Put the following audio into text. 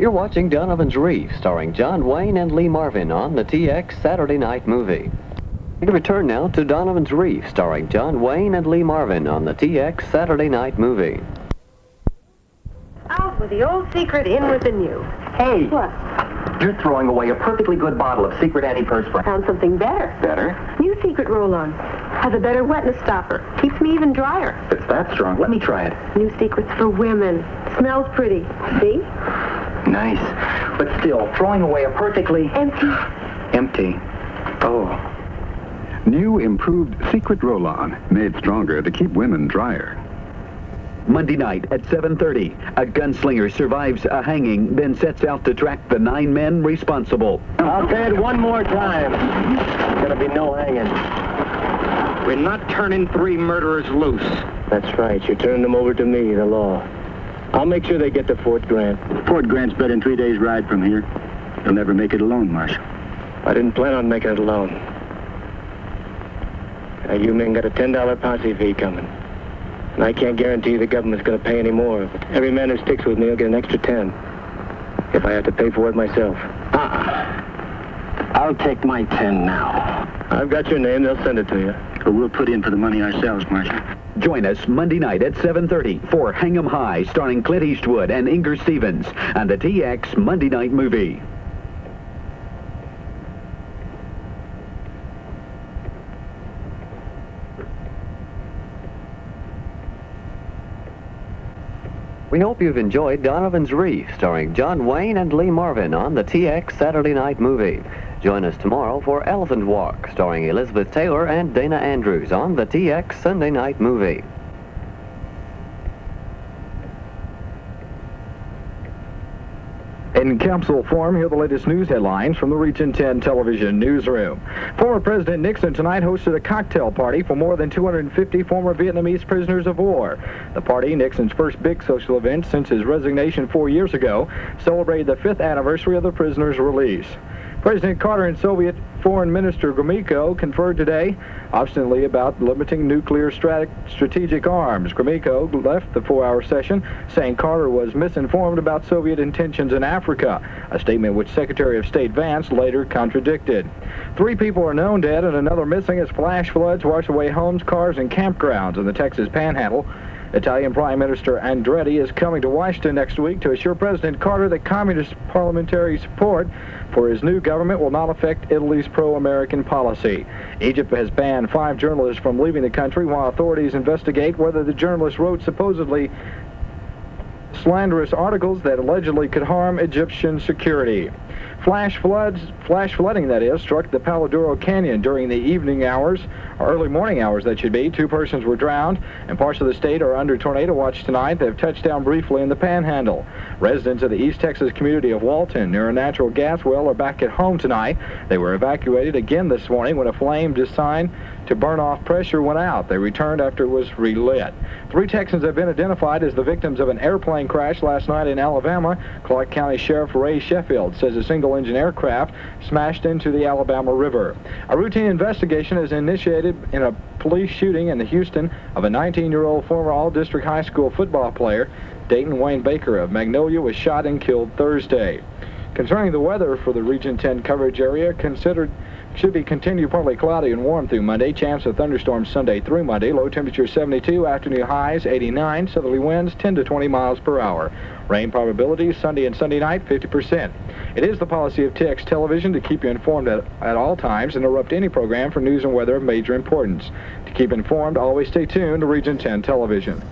You're watching Donovan's Reef, starring John Wayne and Lee Marvin on the TX Saturday Night Movie. We return now to Donovan's Reef, starring John Wayne and Lee Marvin on the TX Saturday Night Movie. Out with the old secret, in with the new. Hey! What? You're throwing away a perfectly good bottle of secret antiperspirant. Found something better. Better? New secret roll-on. Has a better wetness stopper. Keeps me even drier. If it's that strong, let me try it. New secrets for women. Smells pretty. See? Nice. But still, throwing away a perfectly... Empty. Oh. New improved Secret Roll-On, made stronger to keep women drier. Monday night at 7:30, a gunslinger survives a hanging, then sets out to track the 9 men responsible. I'll say it one more time. There's gonna be no hanging. We're not turning 3 murderers loose. That's right. You're turning them over to me, the law. I'll make sure they get to Fort Grant. Fort Grant's better than 3 days' ride from here. You'll never make it alone, Marshal. I didn't plan on making it alone. Now, you men got a $10 posse fee coming. And I can't guarantee the government's going to pay any more. But every man who sticks with me will get an extra 10. If I have to pay for it myself. I'll take my 10 now. I've got your name. They'll send it to you. But we'll put in for the money ourselves, Marshal. Join us Monday night at 7:30 for Hang 'em High, starring Clint Eastwood and Inger Stevens on the TX Monday Night Movie. We hope you've enjoyed Donovan's Reef, starring John Wayne and Lee Marvin on the TX Saturday Night Movie. Join us tomorrow for Elephant Walk, starring Elizabeth Taylor and Dana Andrews on the TX Sunday Night Movie. In capsule form, here are the latest news headlines from the Region 10 television newsroom. Former President Nixon tonight hosted a cocktail party for more than 250 former Vietnamese prisoners of war. The party, Nixon's first big social event since his resignation 4 years ago, celebrated the 5th anniversary of the prisoners' release. President Carter and Soviet Foreign Minister Gromyko conferred today obstinately about limiting nuclear strategic arms. Gromyko left the 4-hour session saying Carter was misinformed about Soviet intentions in Africa, a statement which Secretary of State Vance later contradicted. 3 people are known dead and another missing as flash floods wash away homes, cars, and campgrounds in the Texas Panhandle. Italian Prime Minister Andretti is coming to Washington next week to assure President Carter that communist parliamentary support for his new government will not affect Italy's pro-American policy. Egypt has banned 5 journalists from leaving the country while authorities investigate whether the journalists wrote supposedly slanderous articles that allegedly could harm Egyptian security. Flash flooding, that is, struck the Palo Duro Canyon during the evening hours, or early morning hours, that should be. 2 persons were drowned, and parts of the state are under tornado watch tonight. They have touched down briefly in the Panhandle. Residents of the East Texas community of Walton, near a natural gas well, are back at home tonight. They were evacuated again this morning when a flame designed to burn off pressure went out. They returned after it was relit. 3 Texans have been identified as the victims of an airplane crash last night in Alabama. Clark County Sheriff Ray Sheffield says a single-engine aircraft smashed into the Alabama River. A routine investigation is initiated in a police shooting in Houston of a 19-year-old former All-District High School football player. Dayton Wayne Baker of Magnolia was shot and killed Thursday. Concerning the weather for the Region 10 coverage area, should be continue partly cloudy and warm through Monday. Chance of thunderstorms Sunday through Monday. Low temperature 72, afternoon highs 89, southerly winds 10 to 20 miles per hour. Rain probability Sunday and Sunday night 50%. It is the policy of TX Television to keep you informed at all times and interrupt any program for news and weather of major importance. To keep informed, always stay tuned to Region 10 Television.